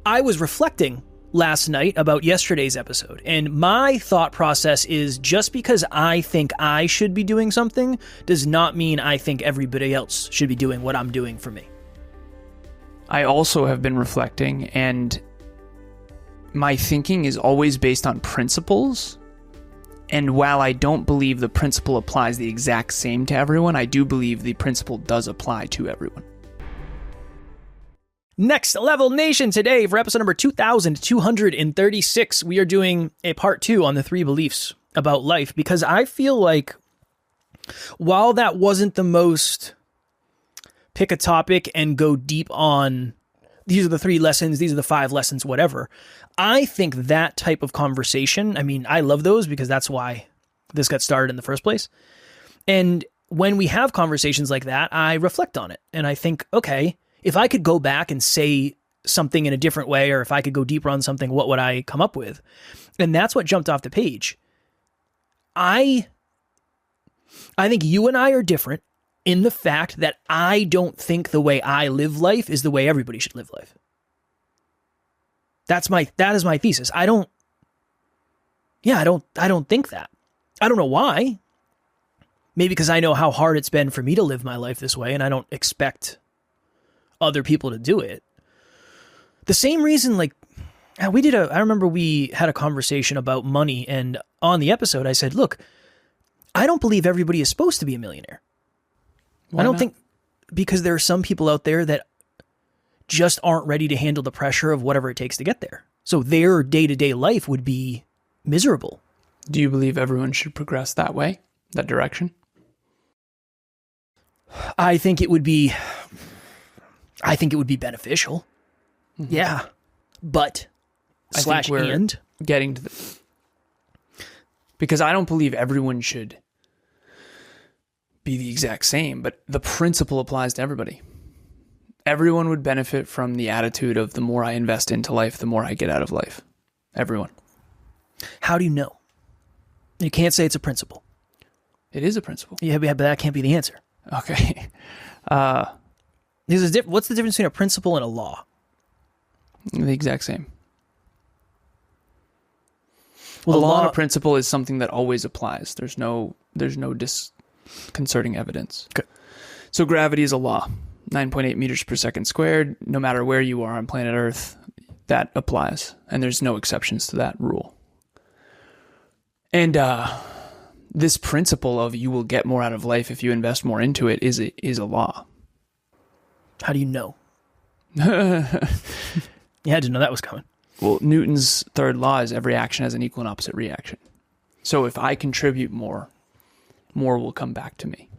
I was reflecting last night about yesterday's episode, and my thought process is just because I think I should be doing something does not mean I think everybody else should be doing what I'm doing for me. I also have been reflecting, and my thinking is always based on principles. And while I don't believe the principle applies the exact same to everyone, I do believe the principle does apply to everyone. Next Level Nation, today for episode number 2236, we are doing a part 2 on the 3 beliefs about life, because I feel like while that wasn't the most pick a topic and go deep on these are the 3 lessons, these are the 5 lessons, whatever, I think that type of conversation, I mean, I love those because that's why this got started in the first place. And when we have conversations like that, I reflect on it and I think, okay, if I could go back and say something in a different way, or if I could go deeper on something, what would I come up with? And that's what jumped off the page. I think you and I are different in the fact that I don't think the way I live life is the way everybody should live life. That is my thesis. I don't think that. I don't know why. Maybe because I know how hard it's been for me to live my life this way, and I don't expect other people to do it. The same reason, like, I remember we had a conversation about money, and on the episode I said, look, I don't believe everybody is supposed to be a millionaire. Why I don't not? think, because there are some people out there that just aren't ready to handle the pressure of whatever it takes to get there. So their day-to-day life would be miserable. Do you believe everyone should progress that way, that direction? I think it would be beneficial. Mm-hmm. Yeah. But I think we're getting to because I don't believe everyone should be the exact same, but the principle applies to everybody. Everyone would benefit from the attitude of the more I invest into life, the more I get out of life. Everyone. How do you know? You can't say it's a principle. It is a principle. Yeah, but that can't be the answer. Okay. What's the difference between a principle and a law? The exact same. Well, a law and a principle is something that always applies. There's no disconcerting evidence. Okay. So gravity is a law. 9.8 meters per second squared. No matter where you are on planet Earth, that applies. And there's no exceptions to that rule. And this principle of you will get more out of life if you invest more into it is a law. How do you know? You had to know that was coming. Well, Newton's third law is every action has an equal and opposite reaction. So if I contribute more will come back to me.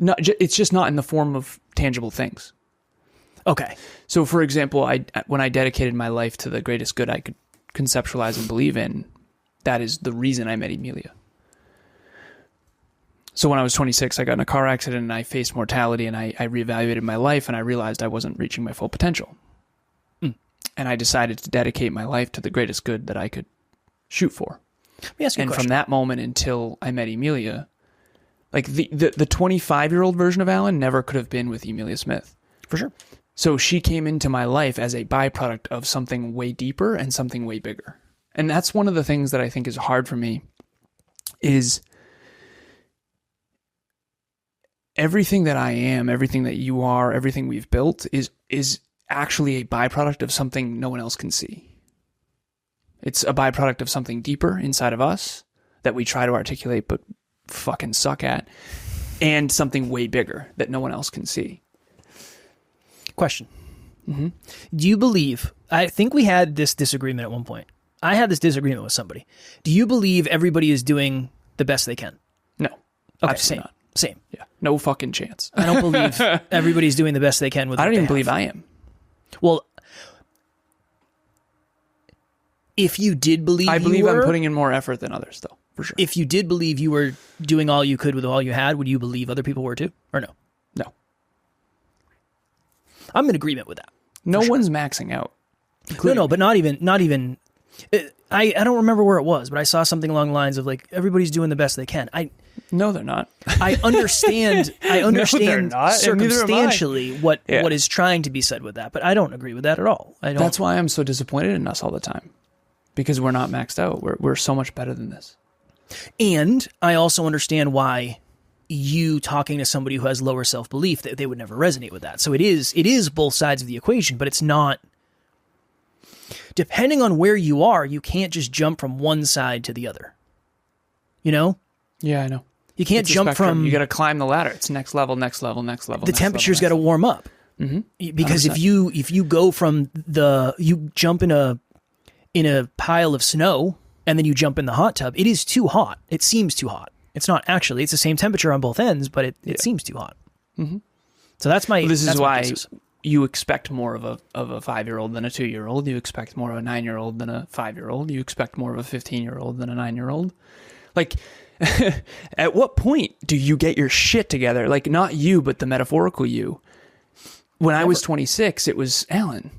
It's just not in the form of tangible things. Okay. So for example, when I dedicated my life to the greatest good I could conceptualize and believe in, that is the reason I met Emilia. So when I was 26, I got in a car accident and I faced mortality, and I reevaluated my life, and I realized I wasn't reaching my full potential. And I decided to dedicate my life to the greatest good that I could shoot for. Let me ask you a question. From that moment until I met Emilia, like the 25-year-old version of Alan never could have been with Emilia Smith. For sure. So she came into my life as a byproduct of something way deeper and something way bigger. And that's one of the things that I think is hard for me is everything that I am, everything that you are, everything we've built is actually a byproduct of something no one else can see. It's a byproduct of something deeper inside of us that we try to articulate but fucking suck at, and something way bigger that no one else can see. Question. Mm-hmm. Do you believe, I think we had this disagreement at one point. I had this disagreement with somebody. Do you believe everybody is doing the best they can? No. Okay, same. Not. Same. Yeah. No fucking chance. I don't believe everybody's doing the best they can with I what don't even they believe have. I am. Well, if you did believe I believe you were, I'm putting in more effort than others, though, for sure. If you did believe you were doing all you could with all you had, would you believe other people were too? Or no? No. I'm in agreement with that. No one's maxing out. No, but not even. I don't remember where it was, but I saw something along the lines of like, everybody's doing the best they can. No, they're not. I understand not, and neither am I. circumstantially what is trying to be said with that, but I don't agree with that at all. That's why I'm so disappointed in us all the time, because we're not maxed out. We're so much better than this. And I also understand why you talking to somebody who has lower self-belief, that they would never resonate with that. So it is both sides of the equation, but it's not, depending on where you are, you can't just jump from one side to the other. You know? Yeah, I know. You can't jump from... You got to climb the ladder. It's next level, next level, next level. The temperature's got to warm up. Mm-hmm. Because if you go from you jump in a pile of snow and then you jump in the hot tub, it is too hot. It seems too hot. It's not actually. It's the same temperature on both ends, but it seems too hot. Mm-hmm. So that's my... This is why you expect more of a 5-year-old than a 2-year-old. You expect more of a 9-year-old than a 5-year-old. You expect more of a 15-year-old than a 9-year-old. Like, at what point do you get your shit together? Like, not you, but the metaphorical you. When I was 26, it was, Alan,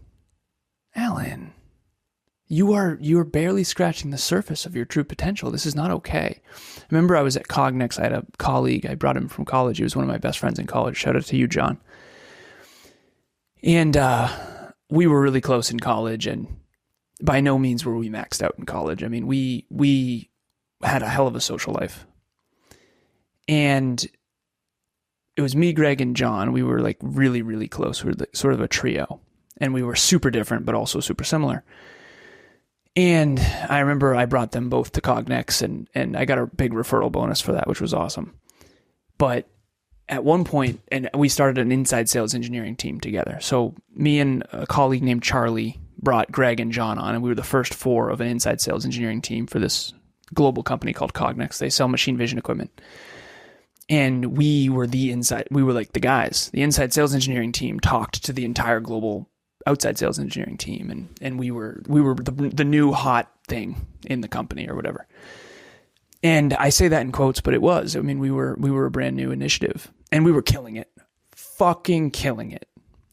you are barely scratching the surface of your true potential. This is not okay. I remember I was at Cognex. I had a colleague. I brought him from college. He was one of my best friends in college. Shout out to you, John. And we were really close in college, and by no means were we maxed out in college. I mean, we had a hell of a social life. And it was me, Greg, and John. We were like really, really close. We were sort of a trio. And we were super different, but also super similar. And I remember I brought them both to Cognex, and I got a big referral bonus for that, which was awesome. But at one point, and we started an inside sales engineering team together. So me and a colleague named Charlie brought Greg and John on, and we were the first 4 of an inside sales engineering team for this global company called Cognex. They sell machine vision equipment. And we were like the guys. The inside sales engineering team talked to the entire global outside sales engineering team, and we were the new hot thing in the company or whatever. And I say that in quotes, but it was. I mean, we were a brand new initiative, and we were killing it, fucking killing it,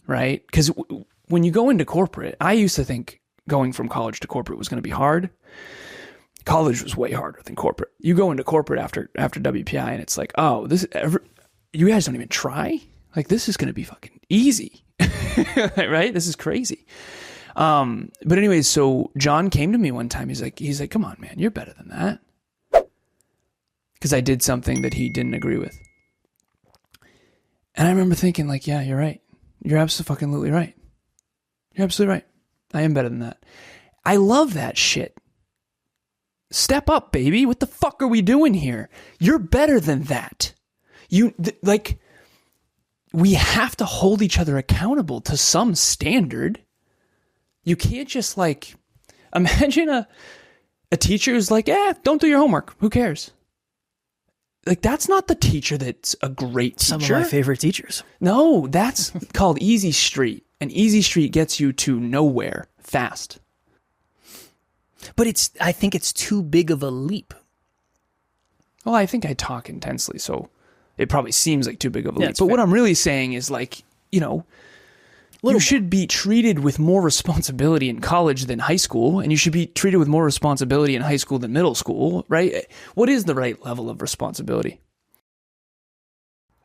right? Because when you go into corporate, I used to think going from college to corporate was going to be hard. College was way harder than corporate. You go into corporate after WPI, and it's like, oh, you guys don't even try. Like, this is going to be fucking easy, right? This is crazy. But anyways, so John came to me one time. He's like, come on, man, you're better than that. Because I did something that he didn't agree with. And I remember thinking, like, yeah, you're right. You're absolutely right. You're absolutely right. I am better than that. I love that shit. Step up, baby. What the fuck are we doing here? You're better than that. We have to hold each other accountable to some standard. You can't just imagine a teacher who's like, don't do your homework. Who cares? Like, that's not the teacher that's a great teacher. Some of my favorite teachers. No, that's called Easy Street. And Easy Street gets you to nowhere fast. But I think it's too big of a leap. Well, I think I talk intensely, so it probably seems like too big of a leap. But fair. what I'm really saying is, like, you should be treated with more responsibility in college than high school, and you should be treated with more responsibility in high school than middle school, right? What is the right level of responsibility?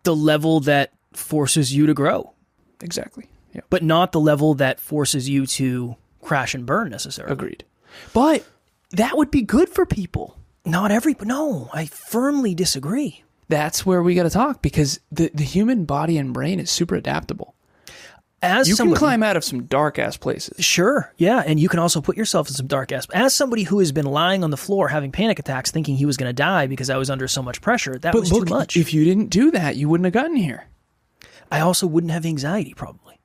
The level that forces you to grow. Exactly. Yeah. But not the level that forces you to crash and burn necessarily. Agreed. But that would be good for people. No, I firmly disagree. That's where we got to talk, because the human body and brain is super adaptable. You can climb out of some dark ass places. Sure, yeah, and you can also put yourself in some dark ass. As somebody who has been lying on the floor having panic attacks, thinking he was going to die because I was under so much pressure, that was too much. If you didn't do that, you wouldn't have gotten here. I also wouldn't have anxiety, probably.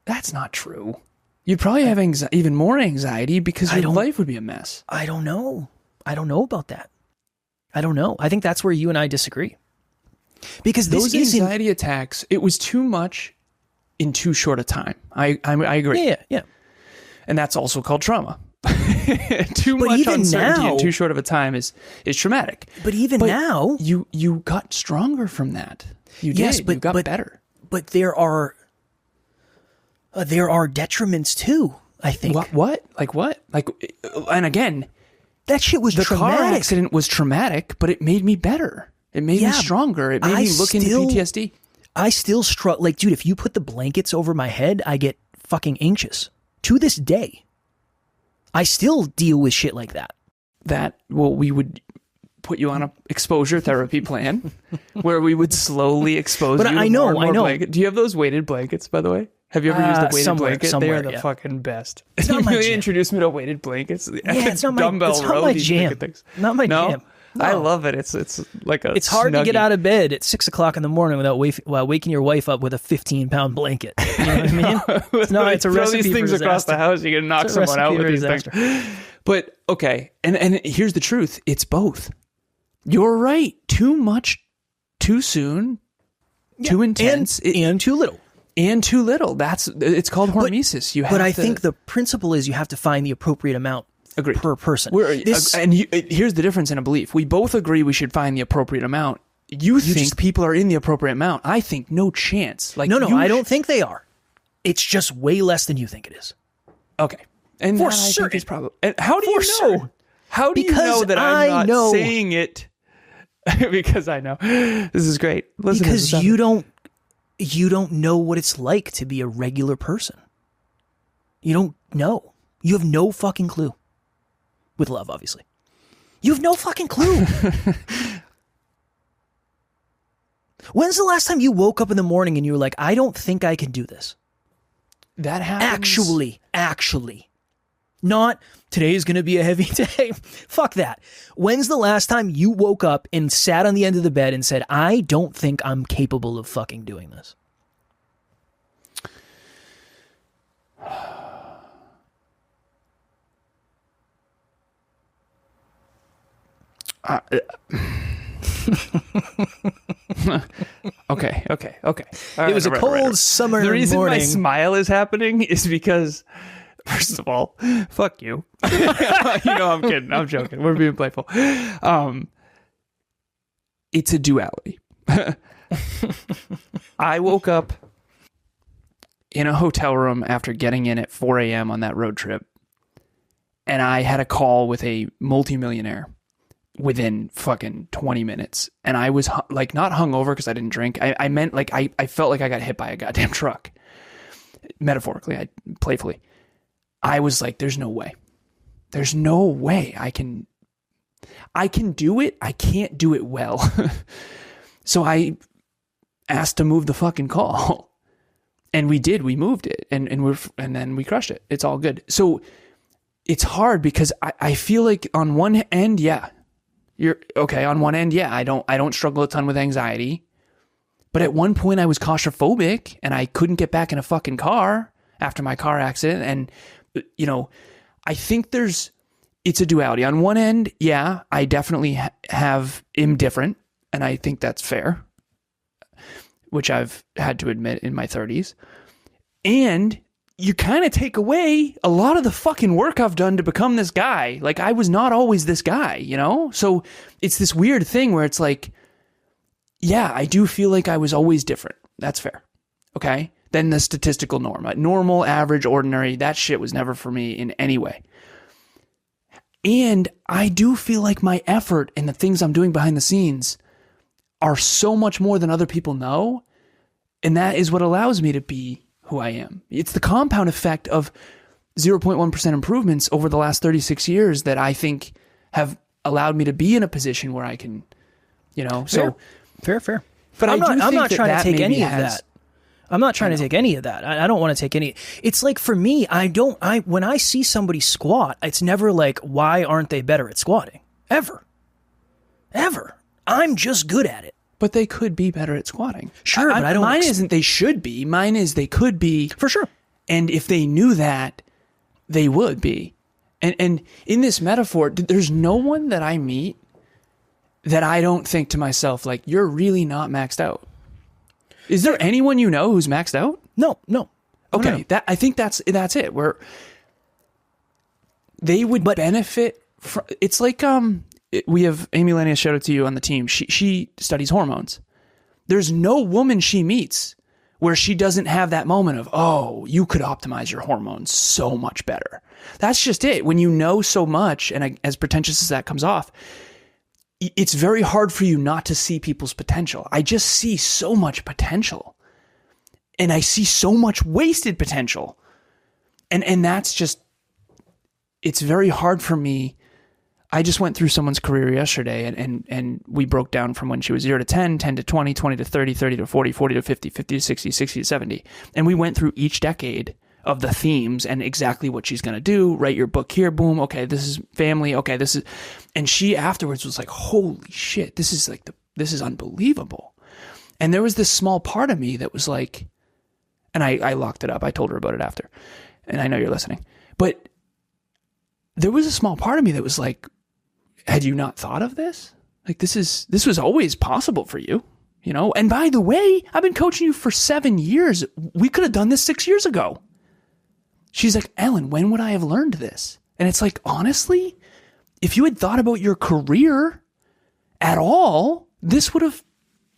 That's not true. You'd probably have even more anxiety because your life would be a mess. I don't know. I don't know about that. I don't know. I think that's where you and I disagree. Because those anxiety attacks, it was too much in too short a time. I agree. Yeah. And that's also called trauma. Too much uncertainty in too short of a time is traumatic. But now, you got stronger from that. You got better. But there are detriments too, I think. What? Like what? Like, and again, that shit was traumatic. The car accident was traumatic, but it made me better. It made me stronger. It made me look into PTSD. I still struggle. Like, dude, if you put the blankets over my head, I get fucking anxious. To this day, I still deal with shit like that. We would put you on a exposure therapy plan where we would slowly expose you to more and more blankets. Do you have those weighted blankets, by the way? Have you ever used a weighted blanket? They are the fucking best. It's not my jam. You introduced me to weighted blankets. Yeah, it's not my jam. Not my jam. No. I love it. It's like a. It's hard to get out of bed at 6 o'clock in the morning without waking your wife up with a 15-pound blanket. You know what I mean? No, it's a recipe these things for across the house. You can knock someone out with these things. But okay, and here's the truth. It's both. You're right. Too much, too soon, too intense, and too little. And too little. It's called hormesis. I think the principle is you have to find the appropriate amount. Agreed. Per person. Here's the difference in a belief. We both agree we should find the appropriate amount. You think people are in the appropriate amount. I think no chance. Like no, I don't think they are. It's just way less than you think it is. Okay. And for certain. And how do you know? Certain. How do you know that I'm not saying it? Because I know. This is great. Listen because you don't know what it's like to be a regular person. You don't know. You have no fucking clue. With love, obviously. You have no fucking clue. When's the last time you woke up in the morning and you were like, I don't think I can do this? That happens. Actually. Not, today's going to be a heavy day. Fuck that. When's the last time you woke up and sat on the end of the bed and said, I don't think I'm capable of fucking doing this? Okay. It was a cold summer morning. The reason my smile is happening is because, first of all, fuck you. I'm kidding. I'm joking. We're being playful. It's a duality. I woke up in a hotel room after getting in at 4 a.m. on that road trip, and I had a call with a multimillionaire within fucking 20 minutes. And I was like, not hungover because I didn't drink. I meant like, I felt like I got hit by a goddamn truck. Metaphorically, playfully. I was like, there's no way. There's no way I can do it. I can't do it well. So I asked to move the fucking call. And we did. We moved it. And then we crushed it. It's all good. So it's hard because I feel like on one end, yeah. You're okay. On one end, yeah, I don't struggle a ton with anxiety, but at one point I was claustrophobic and I couldn't get back in a fucking car after my car accident. And, I think it's a duality. On one end, yeah, I definitely am different. And I think that's fair, which I've had to admit in my 30s. And you kind of take away a lot of the fucking work I've done to become this guy. Like, I was not always this guy, So it's this weird thing where it's like, yeah, I do feel like I was always different. That's fair. Okay? Than the statistical norm. Normal, average, ordinary, that shit was never for me in any way. And I do feel like my effort and the things I'm doing behind the scenes are so much more than other people know. And that is what allows me to be who I am. It's the compound effect of 0.1% improvements over the last 36 years that I think have allowed me to be in a position where I can, Fair. But I'm not trying to take any of that. I'm not trying to take any of that. I don't want to take any. It's like for me, when I see somebody squat, it's never like, why aren't they better at squatting? Ever. I'm just good at it. But they could be better at squatting. Sure, but I don't. Mine isn't they should be. Mine is they could be. For sure. And if they knew that, they would be. And in this metaphor, there's no one that I meet that I don't think to myself, like, you're really not maxed out. Is there anyone you know who's maxed out? No. Okay, I think that's it. Where they would benefit from. It's like we have Amy Lania, shout out to you on the team. She studies hormones. There's no woman she meets where she doesn't have that moment of, oh, you could optimize your hormones so much better. That's just it. When you know so much, and as pretentious as that comes off, it's very hard for you not to see people's potential. I just see so much potential, and I see so much wasted potential. And that's just, it's very hard for me. I just went through someone's career yesterday, and we broke down from when she was 0 to 10, 10 to 20, 20 to 30, 30 to 40, 40 to 50, 50 to 60, 60 to 70. And we went through each decade of the themes and exactly what she's going to do. Write your book here. Boom. Okay. This is family. Okay. This is, and she afterwards was like, holy shit, this is unbelievable. And there was this small part of me that was like, and I locked it up. I told her about it after, and I know you're listening, but there was a small part of me that was like, had you not thought of this? Like, this was always possible for you, you know? And by the way, I've been coaching you for 7 years. We could have done this 6 years ago. She's like, Ellen, when would I have learned this? And it's like, honestly, if you had thought about your career at all, this would have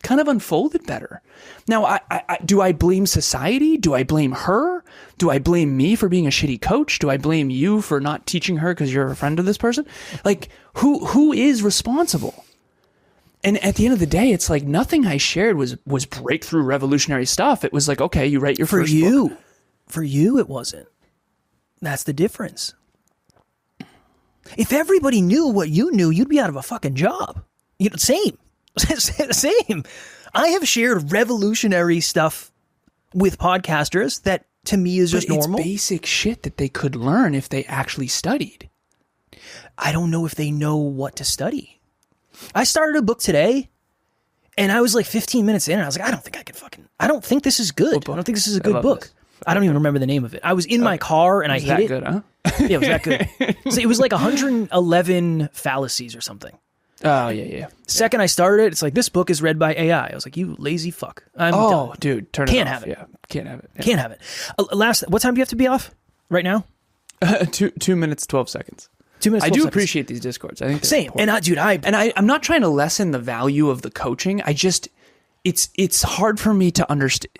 kind of unfolded better. Now, do I blame society? Do I blame her? Do I blame me for being a shitty coach? Do I blame you for not teaching her because you're a friend of this person? Like, who is responsible? And at the end of the day, it's like nothing I shared was breakthrough revolutionary stuff. It was like, okay, you write your first book. For you, it wasn't. That's the difference. If everybody knew what you knew, you'd be out of a fucking job. Same. Same. I have shared revolutionary stuff with podcasters that to me is just normal. It's basic shit that they could learn if they actually studied. I don't know if they know what to study. I started a book today, and I was like 15 minutes in, and I was like, I don't think this is good. I don't think this is a good book. This. I don't even remember the name of it. I was in my car, and I hit it. Good, huh? Yeah, it was that good. So it was like 111 fallacies or something. Oh, yeah. Second I started it, it's like, this book is read by AI. I was like, you lazy fuck. I'm done. Dude, turn it off. Can't have it. Yeah, can't have it. Yeah. Can't have it. What time do you have to be off right now? 2 minutes, 12 seconds. 2 minutes, 12 I do seconds. appreciate these Discords. I think same. Important. And I'm not trying to lessen the value of the coaching. It's hard for me to understand.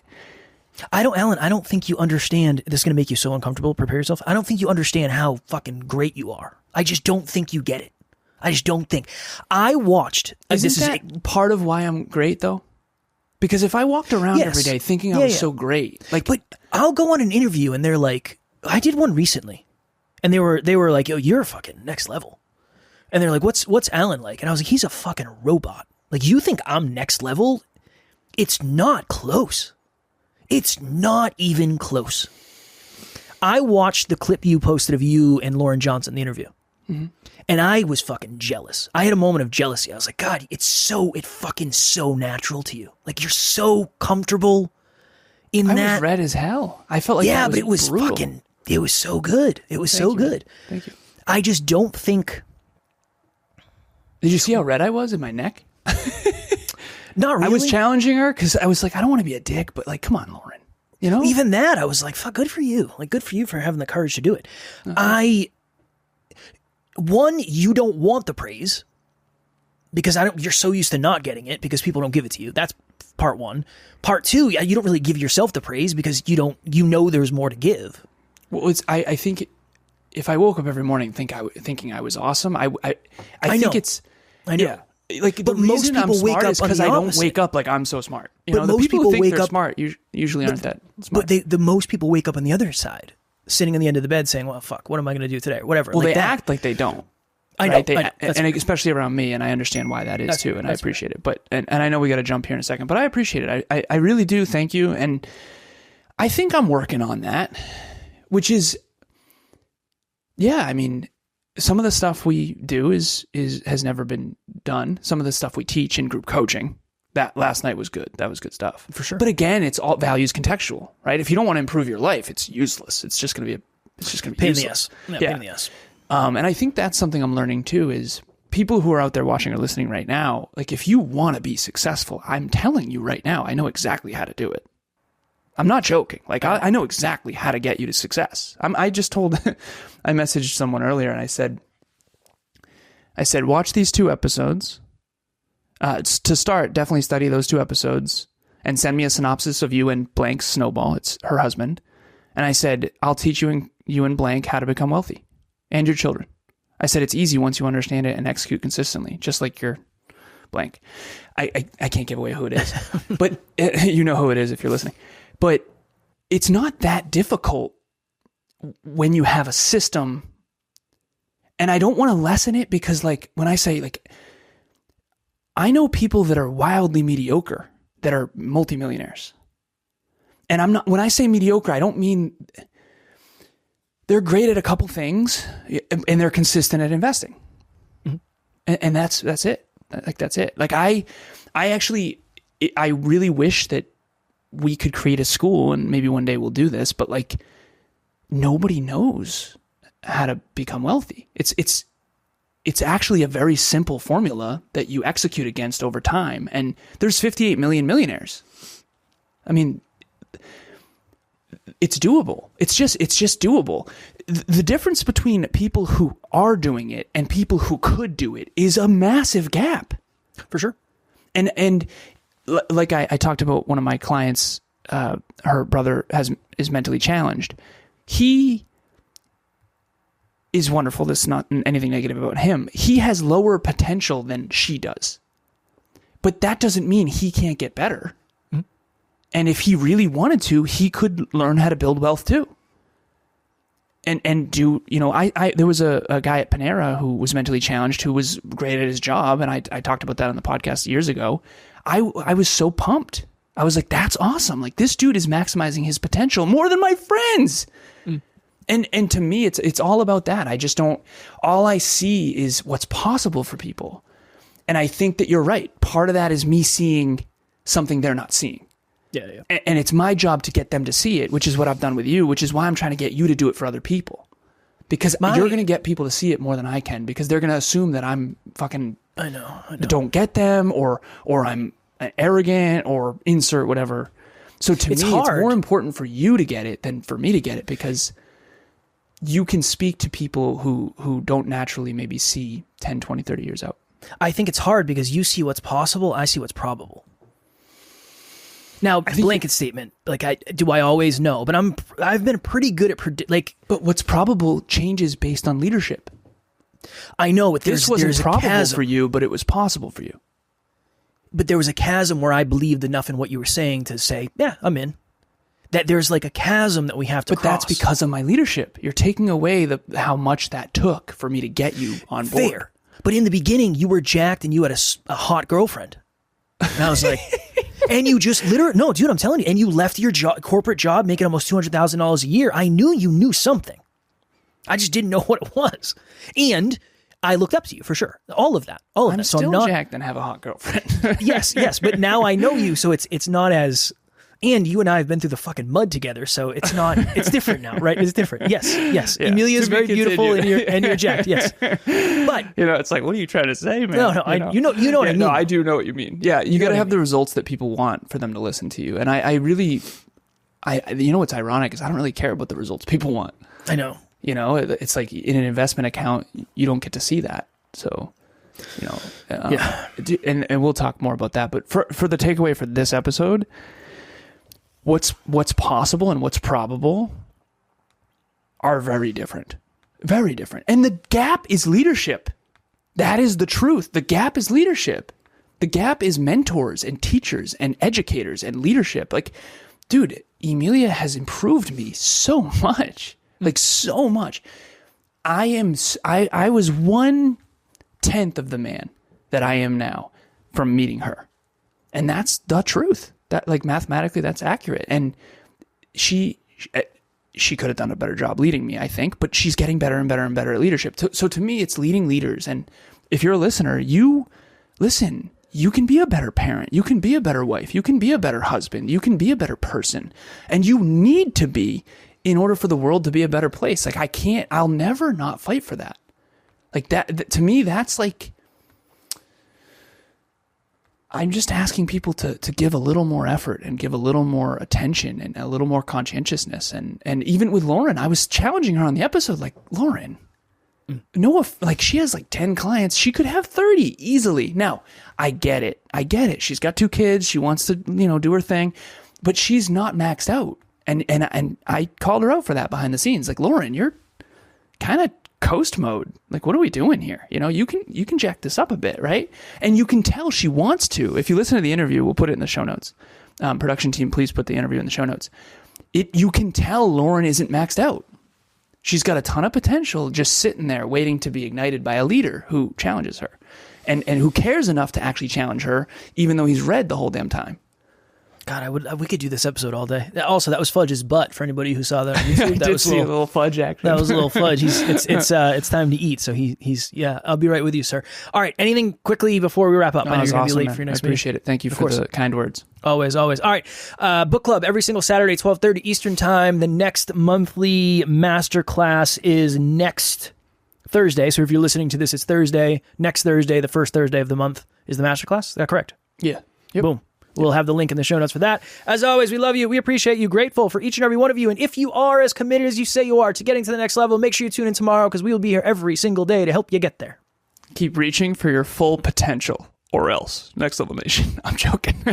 Alan, I don't think you understand. This is going to make you so uncomfortable. Prepare yourself. I don't think you understand how fucking great you are. I just don't think you get it. I just don't think. I watched. Isn't that part of why I'm great, though? Because if I walked around every day thinking I was so great, like, but I'll go on an interview and they're like, I did one recently, and they were like, yo, you're fucking next level, and they're like, what's Alan like? And I was like, he's a fucking robot. Like, you think I'm next level? It's not close. It's not even close. I watched the clip you posted of you and Lauren Johnson, the interview. Mm-hmm. And I was fucking jealous. I had a moment of jealousy. I was like, God, it's fucking so natural to you. Like, you're so comfortable in that. I was red as hell. I felt like but it was brutal. It was so good. It was so good. Thank you. I just don't think. Did you see how red I was in my neck? Not really. I was challenging her because I was like, I don't want to be a dick, but like, come on, Lauren. You know? Even that, I was like, fuck, good for you. Like, good for you for having the courage to do it. Uh-huh. One, you don't want the praise because you're so used to not getting it because people don't give it to you. That's part one. Part two, you don't really give yourself the praise because you know there's more to give. Well, I think if I woke up every morning thinking I was awesome, I think it's, I know. Yeah. Like, but most people wake up because I don't wake up like I'm so smart. You know, the people who think they're smart usually aren't that smart. But the most people wake up on the other side, sitting on the end of the bed saying, well, fuck, what am I going to do today? Or whatever. Well, they act like they don't. I know. Right? And especially around me, and I understand why that is too, and I appreciate it. But and I know we got to jump here in a second, but I appreciate it. I really do. Thank you. And I think I'm working on that, which is, yeah, I mean, some of the stuff we do has never been done. Some of the stuff we teach in group coaching, that last night was good. That was good stuff. For sure. But again, it's all values contextual, right? If you don't want to improve your life, it's useless. It's just going to be pain useless. in the ass. Pain in the ass. And I think that's something I'm learning too, is people who are out there watching or listening right now, like, if you want to be successful, I'm telling you right now, I know exactly how to do it. I'm not joking. Like, I know exactly how to get you to success. I messaged someone earlier and I said, watch these 2 episodes. To start, definitely study those 2 episodes and send me a synopsis of you and blank Snowball. It's her husband. And I said, I'll teach you and blank how to become wealthy and your children. I said, it's easy once you understand it and execute consistently, just like your blank. I can't give away who it is, but you know who it is if you're listening. But it's not that difficult when you have a system. And I don't want to lessen it because, like, when I say, like, I know people that are wildly mediocre that are multimillionaires. And I'm not, when I say mediocre, I don't mean they're great at a couple things and they're consistent at investing. Mm-hmm. And that's it. Like, that's it. Like, I really wish that we could create a school, and maybe one day we'll do this, but like, nobody knows how to become wealthy. It's actually a very simple formula that you execute against over time. And there's 58 million millionaires. I mean, it's doable. It's just doable. The difference between people who are doing it and people who could do it is a massive gap. For sure. And like I talked about one of my clients, her brother is mentally challenged. He is wonderful. This is not anything negative about him. He has lower potential than she does. But that doesn't mean he can't get better. Mm-hmm. And if he really wanted to, he could learn how to build wealth too. And do, you know, there was a guy at Panera who was mentally challenged, who was great at his job. And I talked about that on the podcast years ago. I was so pumped. I was like, that's awesome. Like, this dude is maximizing his potential more than my friends. Mm. And to me, it's all about that. I just don't, all I see is what's possible for people. And I think that you're right. Part of that is me seeing something they're not seeing. Yeah. And it's my job to get them to see it, which is what I've done with you, which is why I'm trying to get you to do it for other people. Because you're going to get people to see it more than I can, because they're going to assume that I'm fucking, I know. don't get them, or I'm arrogant, or insert whatever. So to me, it's more important for you to get it than for me to get it, because you can speak to people who don't naturally maybe see 10, 20, 30 years out. I think it's hard because you see what's possible, I see what's probable. Now, blanket statement, like, do I always know? But I've been pretty good at But what's probable changes based on leadership. I know, but this wasn't probable for you, but it was possible for you. But there was a chasm where I believed enough in what you were saying to say, yeah, I'm in. That there's like a chasm that we have to cross. But that's because of my leadership. You're taking away how much that took for me to get you on board. Fair. But in the beginning, you were jacked and you had a hot girlfriend. And I was like, and you just literally, no, dude, I'm telling you, and you left your corporate job making almost $200,000 a year. I knew you knew something. I just didn't know what it was. And I looked up to you for sure. All of that. All of that. So I'm still jacked and have a hot girlfriend. yes. But now I know you, so it's not as... And you and I have been through the fucking mud together, so it's not. It's different now, right? It's different. Yes. Yeah. Emilia's very beautiful, and you're jacked. Yes, but it's like, what are you trying to say, man? No. You know what I mean. No, I do know what you mean. Yeah, you got to have the results that people want for them to listen to you. And I really, you know what's ironic is I don't really care about the results people want. I know. You know, it's like in an investment account, you don't get to see that. So, yeah. And we'll talk more about that. But for the takeaway for this episode. What's possible and what's probable are very different. Very different. And the gap is leadership. That is the truth. The gap is leadership. The gap is mentors and teachers and educators and leadership. Like, dude, Emilia has improved me so much. Like, so much. I was 1/10 of the man that I am now from meeting her. And that's the truth. That, like, mathematically, that's accurate. And she could have done a better job leading me, I think, but she's getting better and better and better at leadership. So to me, it's leading leaders. And if you're a listener, you can be a better parent. You can be a better wife. You can be a better husband. You can be a better person. And you need to be in order for the world to be a better place. Like, I'll never not fight for that. Like, that to me, that's like, I'm just asking people to give a little more effort and give a little more attention and a little more conscientiousness. And even with Lauren, I was challenging her on the episode, like, Lauren, like, she has like 10 clients. She could have 30 easily. Now, I get it. She's got 2 kids. She wants to, do her thing, but she's not maxed out. And I called her out for that behind the scenes. Like, Lauren, you're kind of coast mode. Like, what are we doing here? You know, you can jack this up a bit, right? And you can tell she wants to. If you listen to the interview, we'll put it in the show notes. Production team, please put the interview in the show notes. You can tell Lauren isn't maxed out. She's got a ton of potential just sitting there waiting to be ignited by a leader who challenges her and who cares enough to actually challenge her, even though he's read the whole damn time. God, we could do this episode all day. Also, that was Fudge's butt for anybody who saw that on YouTube. That was a little Fudge action. That was a little Fudge. It's time to eat. So he's I'll be right with you, sir. All right. Anything quickly before we wrap up? I know you're going to be late man. for your next meeting. I appreciate it. Thank you for the kind words. Always. All right. Book club every single Saturday, 12:30 Eastern time. The next monthly masterclass is next Thursday. So if you're listening to this, it's Thursday. Next Thursday, the first Thursday of the month, is the masterclass. Is that correct? Yeah. Yep. Boom. We'll have the link in the show notes for that. As always, we love you. We appreciate you. Grateful for each and every one of you. And if you are as committed as you say you are to getting to the next level, make sure you tune in tomorrow because we will be here every single day to help you get there. Keep reaching for your full potential or else. Next Level Nation. I'm joking.